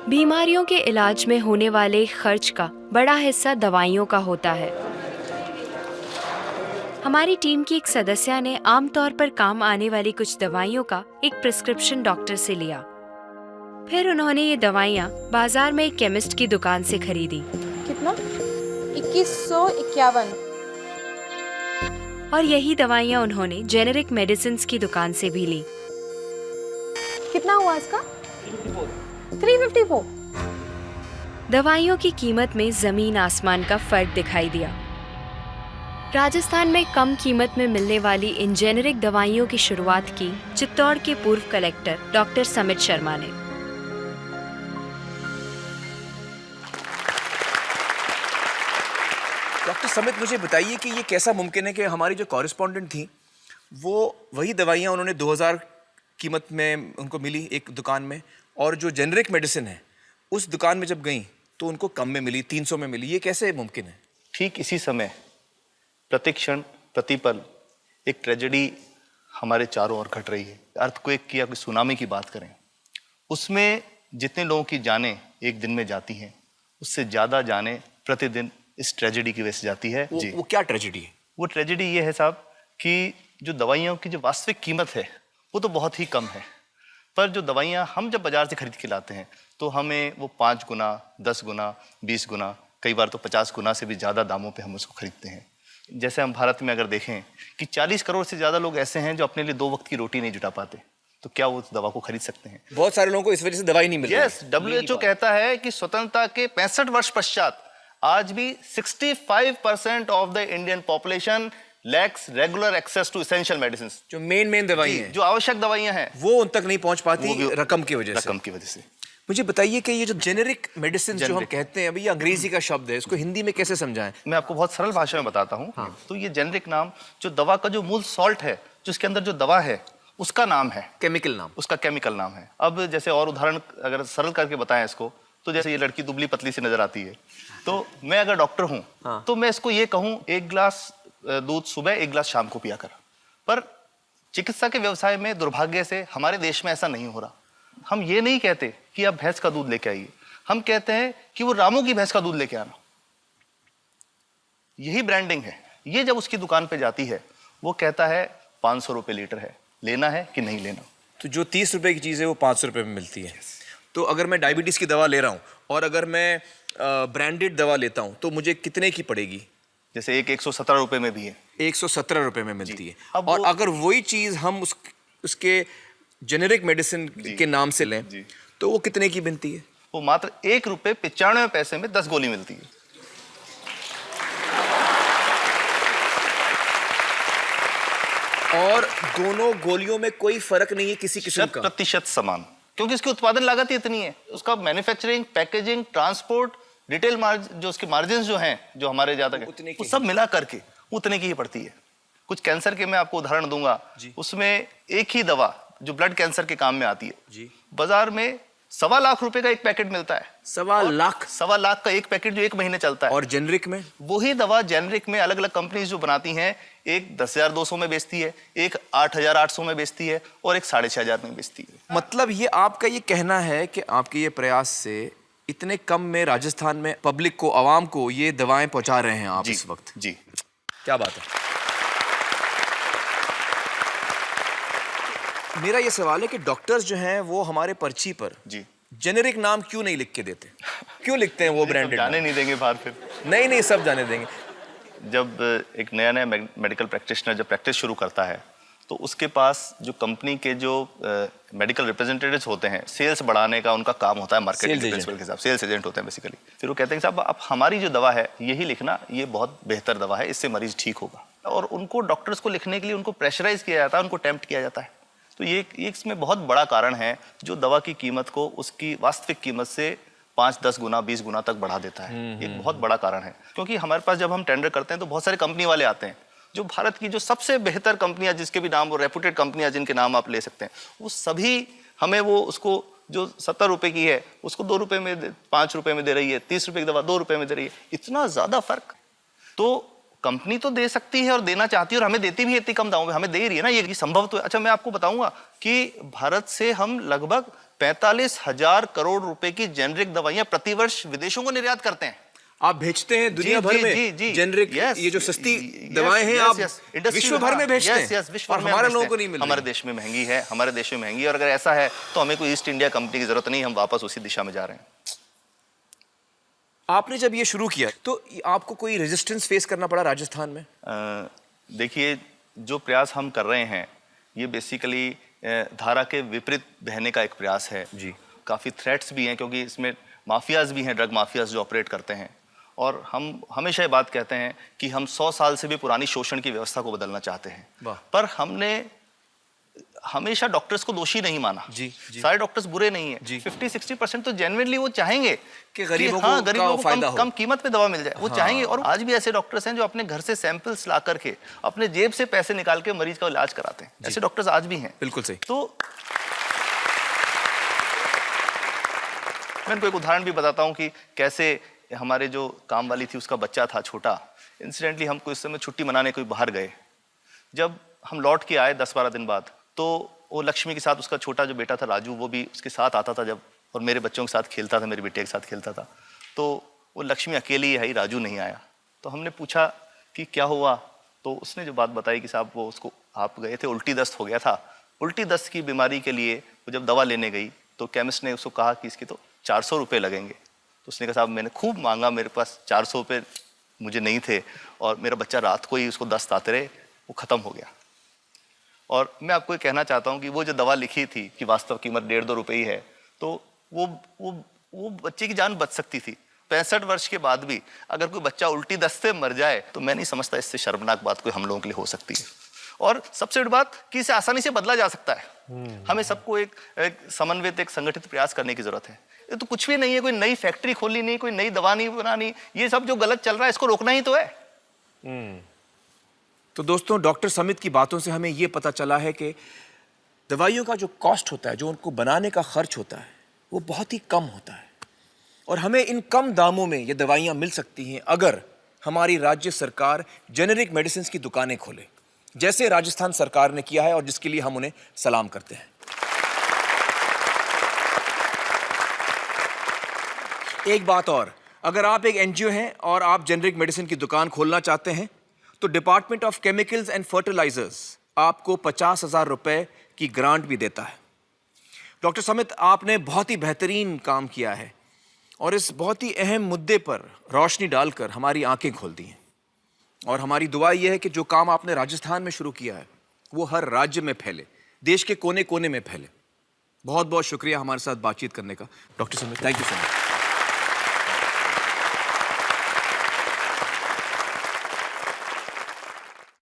बीमारियों के इलाज में होने वाले खर्च का बड़ा हिस्सा दवाइयों का होता है। हमारी टीम की एक सदस्य ने आमतौर पर काम आने वाली कुछ दवाइयों का एक प्रिस्क्रिप्शन डॉक्टर से लिया। फिर उन्होंने ये दवाइयाँ बाजार में एक केमिस्ट की दुकान से खरीदी। कितना? 2151। और यही दवाइयाँ उन्होंने जेनेरिक मेडिसिन्स की दुकान से भी ली। कितना हुआ इसका? 354। दवाइयों की कीमत में जमीन आसमान का फर्क दिखाई दिया। राजस्थान में कम कीमत में मिलने वाली इन जेनेरिक दवाइयों की शुरुआत की चित्तौड़ के पूर्व कलेक्टर डॉक्टर समित शर्मा ने। डॉक्टर समित, मुझे बताइए कि ये कैसा मुमकिन है कि हमारी जो कॉरेस्पॉन्डेंट थी वो वही दवाइयाँ उन्होंने 2000 कीमत में उनको मिली एक दुकान में, और जो जेनरिक मेडिसिन है उस दुकान में जब गई तो उनको कम में मिली, 300 में मिली। ये कैसे मुमकिन है? ठीक इसी समय प्रतिक्षण प्रतिपल एक ट्रेजेडी हमारे चारों ओर घट रही है। अर्थक्वेक की या कोई सुनामी की बात करें, उसमें जितने लोगों की जानें एक दिन में जाती हैं, उससे ज़्यादा जानें प्रतिदिन इस ट्रेजेडी की वजह से जाती है। जी, वो क्या ट्रेजेडी है? वो ट्रेजेडी ये है साहब कि जो दवाइयों की जो वास्तविक कीमत है वो तो बहुत ही कम है, पर जो दवाइयाँ हम जब बाजार से खरीद के लाते हैं तो हमें वो 5 गुना, 10 गुना, 20 गुना, कई बार तो 50 गुना से भी ज़्यादा दामों पे हम उसको खरीदते हैं। जैसे हम भारत में अगर देखें कि 40 करोड़ से ज़्यादा लोग ऐसे हैं जो अपने लिए 2 वक्त की रोटी नहीं जुटा पाते, तो क्या वो उस दवा को खरीद सकते हैं? बहुत सारे लोगों को इस वजह से दवाई नहीं मिल रही। यस, WHO कहता है कि स्वतंत्रता के 65 वर्ष पश्चात आज भी 65% of the Indian population lacks regular access to essential medicine. जो मेन दवाई हैं, जो आवश्यक दवाइयां हैं, वो उन तक नहीं पहुंच पाती रकम की वजह से। मुझे बताइए कि ये जो जेनेरिक मेडिसिन जो हम कहते हैं, अभी ये अंग्रेजी का शब्द है, इसको हिंदी में कैसे समझाएं? मैं आपको बहुत सरल भाषा में बताता हूँ। हाँ। तो ये जेनेरिक नाम जो दवा का जो मूल सॉल्ट है, जो इसके अंदर जो दवा है उसका नाम है, केमिकल नाम, उसका केमिकल नाम है। अब जैसे और उदाहरण अगर सरल करके बताएं इसको, तो जैसे ये लड़की दुबली पतली सी नजर आती है, तो मैं अगर डॉक्टर हूँ हाँ। तो मैं इसको ये कहूँ 1 गिलास दूध सुबह, 1 गिलास शाम को पिया कर। पर चिकित्सा के व्यवसाय में दुर्भाग्य से हमारे देश में ऐसा नहीं हो रहा। हम ये नहीं कहते कि आप भैंस का दूध लेके आइए, हम कहते हैं कि वो रामू की भैंस का दूध लेके आना। यही ब्रांडिंग है। ये जब उसकी दुकान पे जाती है, वो कहता है 500 रुपये लीटर है, लेना है कि नहीं लेना। तो जो 30 रुपए की चीज़ है वो 500 रुपये में मिलती है। तो अगर मैं डायबिटीज़ की दवा ले रहा हूँ और अगर मैं ब्रांडेड दवा लेता हूँ तो मुझे कितने की पड़ेगी? जैसे एक 117 रुपये में भी है, 117 रुपये में मिलती है। और अगर वही चीज़ हम उसके जेनेरिक मेडिसिन के नाम से लें तो वो कितने की बनती है? वो मात्र 1 रुपये 95 पैसे में 10 गोली मिलती है। और दोनों गोलियों में कोई फर्क नहीं है किसी किस्म का? 100% समान, क्योंकि इसकी उत्पादन लागत ही इतनी है। उसका manufacturing, packaging, transport, retail margin, जो उसके मार्जिन जो हैं, जो हमारे ज्यादा वो सब मिला करके उतने की ही पड़ती है। कुछ कैंसर के मैं आपको उदाहरण दूंगा, उसमें एक ही दवा जो ब्लड कैंसर के काम में आती है जी, बाजार में 1.25 लाख रुपए का एक पैकेट मिलता है। 1.25 लाख का एक पैकेट जो 1 महीने चलता है। और जेनरिक में वही दवा जेनरिक में अलग अलग कंपनीज जो बनाती हैं, एक 10,200 में बेचती है, एक 8,800 में बेचती है और एक 6,500 में बेचती है। मतलब ये आपका ये कहना है कि आपके ये प्रयास से इतने कम में राजस्थान में पब्लिक को, आवाम को ये दवाएं पहुंचा रहे हैं आप इस वक्त? जी, क्या बात है। मेरा ये सवाल है कि डॉक्टर्स जो हैं वो हमारे पर्ची पर जी जेनेरिक नाम क्यों नहीं लिख के देते? क्यों लिखते हैं वो ब्रांडेड? जाने नहीं देंगे बाहर फिर? नहीं, सब जाने देंगे। जब एक नया मेडिकल प्रैक्टिशनर जब प्रैक्टिस शुरू करता है तो उसके पास जो कंपनी के जो मेडिकल रिप्रेजेंटेटिव्स होते हैं, सेल्स बढ़ाने का उनका काम होता है, मार्केटिंग प्रिंसिपल के हिसाब से सेल्स एजेंट होते हैं बेसिकली। फिर वो कहते हैं साहब आप हमारी जो दवा है यही लिखना, ये बहुत बेहतर दवा है, इससे मरीज ठीक होगा। और उनको डॉक्टर्स को लिखने के लिए उनको प्रेशराइज किया जाता है, उनको टेम्प्ट किया जाता है। तो ये इसमें बहुत बड़ा कारण है जो दवा की कीमत को उसकी वास्तविक कीमत से 5-10 गुना 20 गुना तक बढ़ा देता है। एक बहुत बड़ा कारण है, क्योंकि हमारे पास जब हम टेंडर करते हैं तो बहुत सारे कंपनी वाले आते हैं, जो भारत की जो सबसे बेहतर कंपनियां, जिसके भी नाम वो रेपुटेड कंपनियां जिनके नाम आप ले सकते हैं, वो सभी हमें वो उसको जो 70 रुपए की है उसको 2 रुपए में 5 रुपए में दे रही है, 30 रुपए की दवा 2 रुपए में दे रही है। इतना ज्यादा फर्क तो कंपनी तो दे सकती है और देना चाहती है और हमें देती भी है इतनी कम दामों में, हमें दे रही है ना, ये संभव तो है। अच्छा, मैं आपको बताऊंगा कि भारत से हम लगभग 45,000 करोड़ रुपए की जेनरिक दवाइयां प्रतिवर्ष विदेशों को निर्यात करते हैं। आप भेजते हैं दुनिया भर में जेनरिक, ये जो सस्ती दवाएं हैं आप विश्व भर में भेजते हैं, और हमारे लोगों को नहीं मिल रही। हमारे देश में महंगी है, हमारे देश में महंगी है, और अगर ऐसा है तो हमें कोई ईस्ट इंडिया कंपनी की जरूरत नहीं, हम वापस उसी दिशा में जा रहे हैं। आपने जब ये शुरू किया तो आपको कोई रेजिस्टेंस फेस करना पड़ा राजस्थान में? देखिए, जो प्रयास हम कर रहे हैं ये बेसिकली धारा के विपरीत बहने का एक प्रयास है जी। काफ़ी थ्रेट्स भी हैं, क्योंकि इसमें माफियाज भी हैं, ड्रग माफियाज जो ऑपरेट करते हैं, और हम हमेशा ये बात कहते हैं कि हम 100 साल से भी पुरानी शोषण की व्यवस्था को बदलना चाहते हैं, पर हमने हमेशा डॉक्टर्स को दोषी नहीं माना। जी। सारे डॉक्टर्स बुरे नहीं है, 50-60% तो जेन्युइनली वो चाहेंगे कि गरीबों को कम कीमत पे दवा मिल जाए, वो चाहेंगे। और आज भी ऐसे डॉक्टर्स हैं जो अपने घर से सैंपल्स ला करके अपने जेब से पैसे निकाल के मरीज का इलाज कराते हैं, ऐसे डॉक्टर्स आज भी हैं। बिल्कुल सही। तो मैं इनको एक उदाहरण भी बताता हूँ कि कैसे हमारे जो काम वाली थी उसका बच्चा था छोटा, इंसिडेंटली हम कोई समय छुट्टी मनाने कोई बाहर गए, जब हम लौट के आए 10-12 दिन बाद, तो वो लक्ष्मी के साथ उसका छोटा जो बेटा था राजू, वो भी उसके साथ आता था जब, और मेरे बच्चों के साथ खेलता था, मेरे बेटे के साथ खेलता था। तो वो लक्ष्मी अकेली ही आई, राजू नहीं आया। तो हमने पूछा कि क्या हुआ, तो उसने जो बात बताई कि साहब वो उसको, आप गए थे, उल्टी दस्त हो गया था। उल्टी दस्त की बीमारी के लिए वो जब दवा लेने गई तो केमिस्ट ने उसको कहा कि इसके तो 400 रुपये लगेंगे। तो उसने कहा साहब मैंने खूब मांगा, मेरे पास 400 रुपये मुझे नहीं थे, और मेरा बच्चा रात को ही उसको दस्त आते रहे, वो ख़त्म हो गया। और मैं आपको ये कहना चाहता हूँ कि वो जो दवा लिखी थी कि वास्तव कीमत 1.5-2 रुपये ही है, तो वो बच्चे की जान बच सकती थी। 65 वर्ष के बाद भी अगर कोई बच्चा उल्टी दस्त से मर जाए तो मैं नहीं समझता इससे शर्मनाक बात कोई हम लोगों के लिए हो सकती है। और सबसे बड़ी बात कि इसे आसानी से बदला जा सकता है। हमें सबको एक समन्वित, एक संगठित प्रयास करने की जरूरत है। ये तो कुछ भी नहीं है, कोई नई फैक्ट्री खोलनी नहीं, कोई नई दवा नहीं बनानी, ये सब जो गलत चल रहा है इसको रोकना ही तो है। तो दोस्तों, डॉक्टर समित की बातों से हमें यह पता चला है कि दवाइयों का जो कॉस्ट होता है, जो उनको बनाने का खर्च होता है, वो बहुत ही कम होता है, और हमें इन कम दामों में ये दवाइयाँ मिल सकती हैं अगर हमारी राज्य सरकार जेनेरिक मेडिसिन की दुकानें खोले, जैसे राजस्थान सरकार ने किया है, और जिसके लिए हम उन्हें सलाम करते हैं। एक बात और, अगर आप एक एनजीओ हैं और आप जेनेरिक मेडिसिन की दुकान खोलना चाहते हैं तो department of chemicals and fertilisers आपको 50,000 रुपए की ग्रांट भी देता है। डॉक्टर समित, आपने बहुत ही बेहतरीन काम किया है और इस बहुत ही अहम मुद्दे पर रोशनी डालकर हमारी आंखें खोल दी हैं, और हमारी दुआ यह है कि जो काम आपने राजस्थान में शुरू किया है वो हर राज्य में फैले, देश के कोने कोने में फैले। बहुत बहुत शुक्रिया हमारे साथ बातचीत करने का doctor Samit, thank you so much.